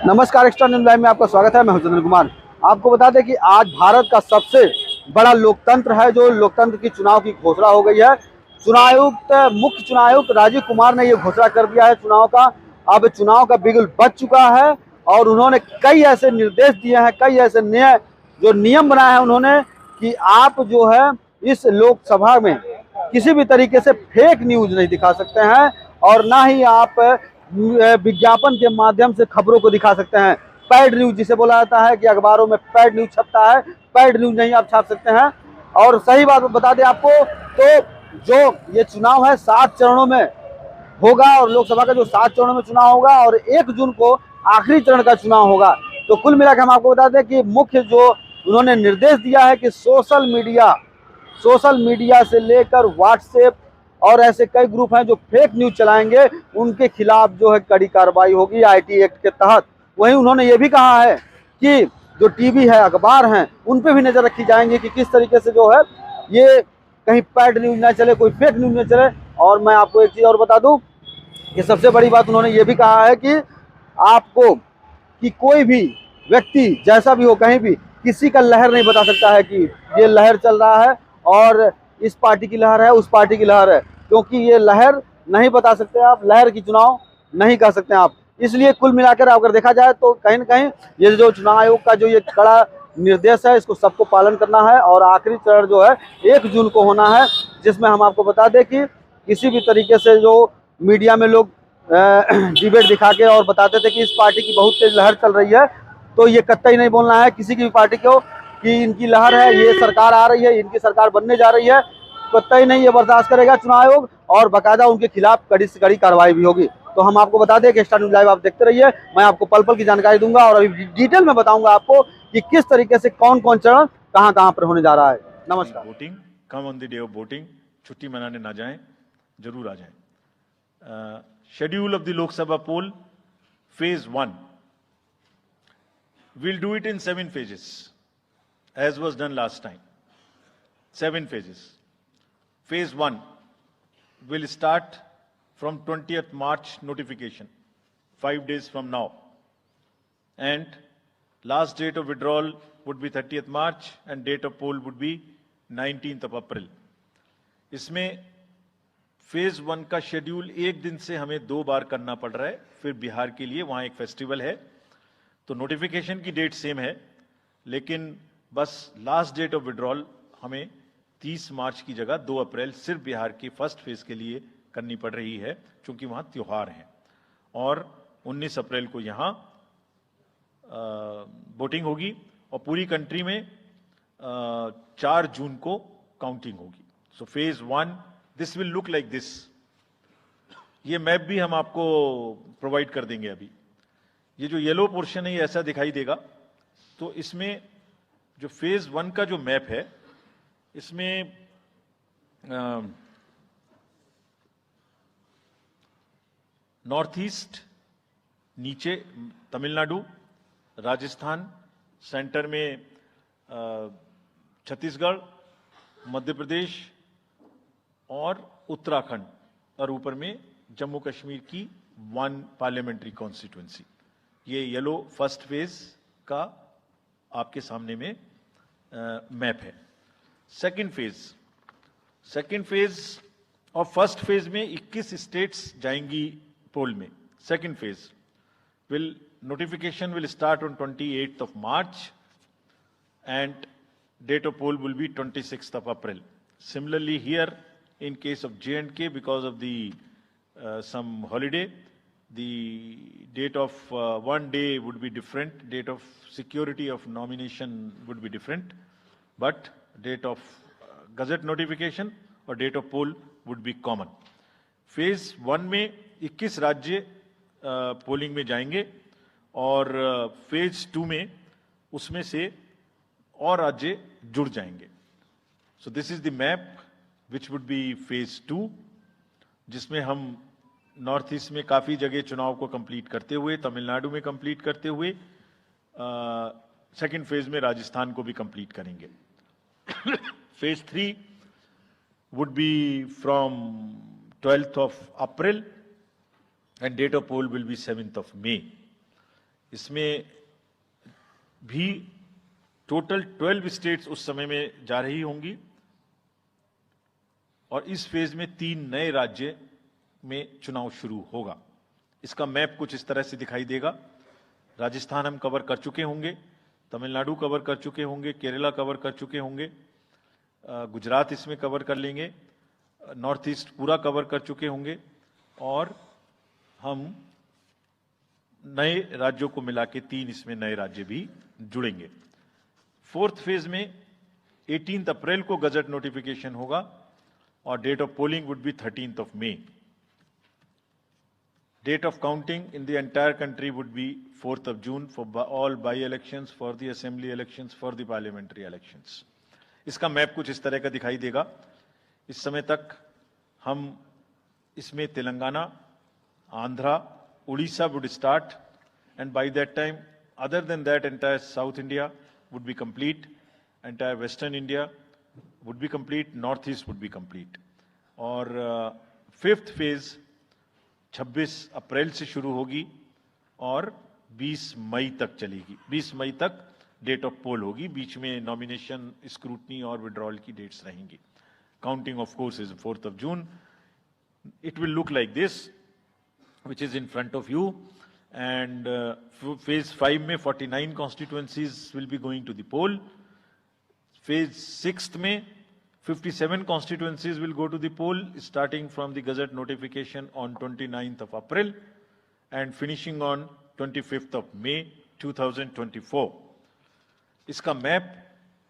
नमस्कार, extra news live में आपका स्वागत है। मैं हूं चंद्र कुमार। आपको बता दें कि आज भारत का सबसे बड़ा लोकतंत्र है, जो लोकतंत्र की चुनाव की घोषणा हो गई है। मुख्य चुनाव आयुक्त राजीव कुमार ने ये घोषणा कर दिया है चुनाव का। अब चुनाव का बिगुल बज चुका है और उन्होंने कई ऐसे निर्देश दिए हैं, कई ऐसे नियम बनाए हैं उन्होंने कि आप जो है इस लोकसभा में किसी भी तरीके से फेक न्यूज नहीं दिखा सकते हैं और ना ही आप विज्ञापन के माध्यम से खबरों को दिखा सकते हैं। पैड न्यूज जिसे बोला जाता है कि अखबारों में पैड न्यूज छपता है, पैड न्यूज नहीं आप छाप सकते हैं। और सही बात बता दें आपको, तो जो ये चुनाव है 7 चरणों में होगा और लोकसभा का जो 7 चरणों में चुनाव होगा और 1 जून को आखिरी चरण का चुनाव होगा। तो कुल मिलाकर हम आपको बता दें कि मुख्य जो उन्होंने निर्देश दिया है कि सोशल मीडिया से लेकर व्हाट्सएप और ऐसे कई ग्रुप हैं जो फेक न्यूज चलाएंगे, उनके खिलाफ जो है कड़ी कार्रवाई होगी आईटी एक्ट के तहत। वहीं उन्होंने ये भी कहा है कि जो टीवी है, अखबार हैं, उन पे भी नजर रखी जाएंगी कि किस तरीके से जो है ये कहीं पैड न्यूज ना चले, कोई फेक न्यूज ना चले। और मैं आपको एक चीज और बता दूं कि सबसे बड़ी बात उन्होंने ये भी कहा है कि आपको कि कोई भी व्यक्ति जैसा भी हो, कहीं भी किसी का लहर नहीं बता सकता है कि ये लहर चल रहा है और इस पार्टी की लहर है, उस पार्टी की लहर है, क्योंकि ये लहर नहीं बता सकते आप, लहर की चुनाव नहीं कर सकते आप। इसलिए कुल मिलाकर अगर देखा जाए तो कहीं ना कहीं ये जो चुनाव आयोग का जो ये कड़ा निर्देश है, इसको सबको पालन करना है और आखिरी चरण जो है 1 जून को होना है, जिसमें हम आपको बता दें कि किसी भी तरीके से जो मीडिया में लोग डिबेट दिखा के और बताते थे कि इस पार्टी की बहुत तेज लहर चल रही है, तो ये कतई नहीं बोलना है किसी की भी पार्टी को कि इनकी लहर है, ये सरकार आ रही है, इनकी सरकार बनने जा रही है। कतई नहीं ये बर्दाश्त करेगा चुनाव आयोग और बाकायदा उनके खिलाफ कड़ी से कड़ी कार्रवाई भी होगी। तो हम आपको बता दें कि एक्स्ट्रा न्यूज लाइव आप देखते रहिए, मैं आपको पल पल की जानकारी दूंगा और अभी डिटेल में बताऊंगा आपको कि किस तरीके से कौन कौन चरण कहां कहां पर होने जा रहा है। नमस्कार। Voting come on the day of voting, छुट्टी मनाने ना जाएं, जरूर आ जाएं। Schedule of the Lok Sabha poll phase 1, we'll do it in 7 phases as was done last time. 7 phases. Phase 1 will start from 20th March notification, 5 days from now, and last date of withdrawal would be 30th March and date of poll would be 19th of April. इसमें phase 1 का schedule एक दिन से हमें 2 बार करना पड़ रहा है। फिर बिहार के लिए वहां एक फेस्टिवल है, तो नोटिफिकेशन की डेट सेम है, लेकिन बस लास्ट डेट ऑफ विड्रॉल हमें 30 मार्च की जगह 2 अप्रैल सिर्फ बिहार की फर्स्ट फेज के लिए करनी पड़ रही है, क्योंकि वहां त्योहार हैं। और 19 अप्रैल को यहां वोटिंग होगी और पूरी कंट्री में 4 जून को काउंटिंग होगी। So phase 1 this will look like this. ये मैप भी हम आपको प्रोवाइड कर देंगे। अभी ये जो येलो पोर्शन है ये ऐसा दिखाई देगा। तो इसमें जो फेज 1 का जो मैप है, इसमें नॉर्थ ईस्ट नीचे तमिलनाडु, राजस्थान, सेंटर में छत्तीसगढ़, मध्य प्रदेश और उत्तराखंड, और ऊपर में जम्मू कश्मीर की 1 पार्लियामेंट्री कॉन्स्टिट्यूएंसी। ये येलो फर्स्ट फेज का आपके सामने में मैप है। सेकंड फेज और फर्स्ट फेज में 21 स्टेट्स जाएंगी पोल में। Second phase notification will start on 28th of March and date of poll will be 26th of April. Similarly here in case of J&K, because of the some holiday, the date of one day would be different, date of security of nomination would be different, but date of gazette notification or date of poll would be common. Phase 1 में 21 राज्य polling में जाएंगे और phase 2 में उसमें से और राज्य जुड़ जाएंगे। So this is the map which would be phase 2, जिसमें हम नॉर्थ ईस्ट में काफी जगह चुनाव को कंप्लीट करते हुए, तमिलनाडु में कंप्लीट करते हुए, सेकंड फेज में राजस्थान को भी कंप्लीट करेंगे। Phase 3 would be from 12th of April and date of poll will be 7th of May. इसमें भी टोटल 12 स्टेट्स उस समय में जा रही होंगी और इस फेज में 3 नए राज्य में चुनाव शुरू होगा। इसका मैप कुछ इस तरह से दिखाई देगा। राजस्थान हम कवर कर चुके होंगे, तमिलनाडु कवर कर चुके होंगे, केरला कवर कर चुके होंगे, गुजरात इसमें कवर कर लेंगे, नॉर्थ ईस्ट पूरा कवर कर चुके होंगे और हम नए राज्यों को मिला के 3 इसमें नए राज्य भी जुड़ेंगे। 4th फेज में 18 अप्रैल को गजट नोटिफिकेशन होगा और date of polling would be 13th of May. Date of counting in the entire country would be 4th of June for all by-elections, for the assembly elections, for the parliamentary elections. इसका map कुछ इस तरह का दिखाई देगा। इस समय तक हम इसमें Telangana, Andhra, Orissa would start, and by that time, other than that, entire South India would be complete, entire Western India would be complete, Northeast would be complete. और 5th फेज 26 अप्रैल से शुरू होगी और 20 मई तक चलेगी। 20 मई तक डेट ऑफ पोल होगी, बीच में नॉमिनेशन, स्क्रूटनी और विड्रॉल की डेट्स रहेंगी। Counting of course is 4th of June. It will look like this, which is in front of you, and phase 5 में 49 constituencies will be going to the poll. Phase 6th में 57 constituencies will go to the poll, starting from the Gazette notification on 29th of April and finishing on 25th of May 2024. इसका map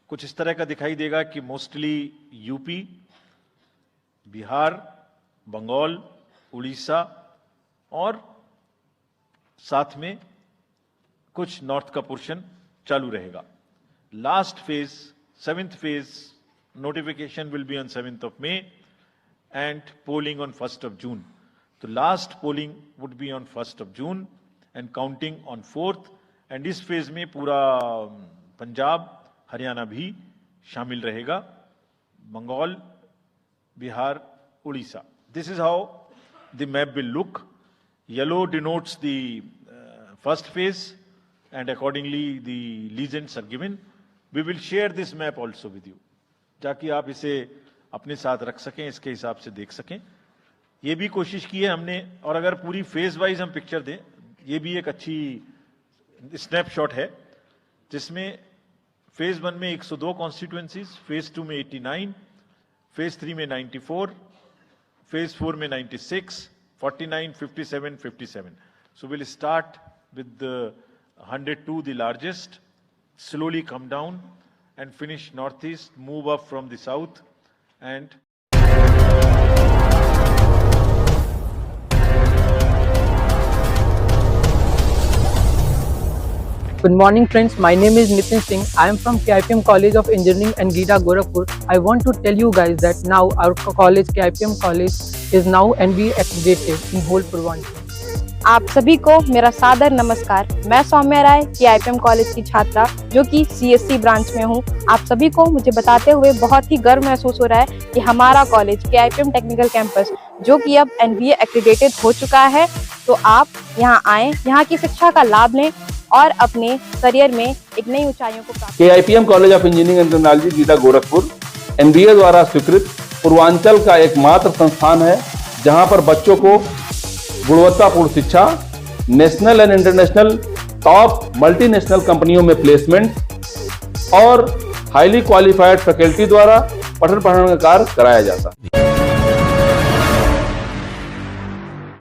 कुछ इस तरह का दिखाई देगा कि mostly UP, Bihar, Bengal, Orissa और साथ में कुछ नॉर्थ का पोर्शन चालू रहेगा। Last phase 7th phase notification will be on 7th of May and polling on 1st of June. So last polling would be on 1st of June and counting on 4th, and इस phase में पूरा पंजाब, हरियाणा भी शामिल रहेगा, Bengal, Bihar, Orissa. This is how the map will look. Yellow denotes the first phase and accordingly the legends are given. We will share this map also with you, ताकि आप इसे अपने साथ रख सकें, इसके हिसाब से देख सकें। ये भी कोशिश की है हमने, और अगर पूरी फेज वाइज हम पिक्चर दें, ये भी एक अच्छी स्नैपशॉट है, जिसमें फेज 1 में 102 कॉन्स्टिट्यूएंसीज, फेज 2 में 89, फेज 3 में 94, फेज 4 में 96, 49, 57, 57. So we'll start with the 102, the largest, slowly come down and finish northeast, move up from the south and Good morning friends, my name is Nitin Singh. I am from KIPM College of Engineering and Gita Gorakhpur. I want to tell you guys that now our college, KIPM College, is now NBA accredited in whole Purvanchal. आप सभी को मेरा सादर नमस्कार। मैं सौम्या राय, KIPM college की छात्रा जो कि CSC ब्रांच में हूँ। आप सभी को मुझे बताते हुए बहुत ही गर्व महसूस हो रहा है कि हमारा कॉलेज KIPM टेक्निकल कैंपस जो कि अब NBA एक्रेडिटेड हो चुका है, तो आप यहाँ आएँ, यहाँ की शिक्षा का लाभ लें और अपने करियर में एक नई ऊंचाइयों को प्राप्त। KIPM college of engineering and technology Gita Gorakhpur NBA द्वारा स्वीकृत पूर्वांचल का एकमात्र संस्थान है जहां पर बच्चों को गुणवत्तापूर्ण शिक्षा, national and international top multinational कंपनियों में प्लेसमेंट और हाईली क्वालिफाइड फैकल्टी द्वारा पठन पाठन का कार्य कराया जाता है।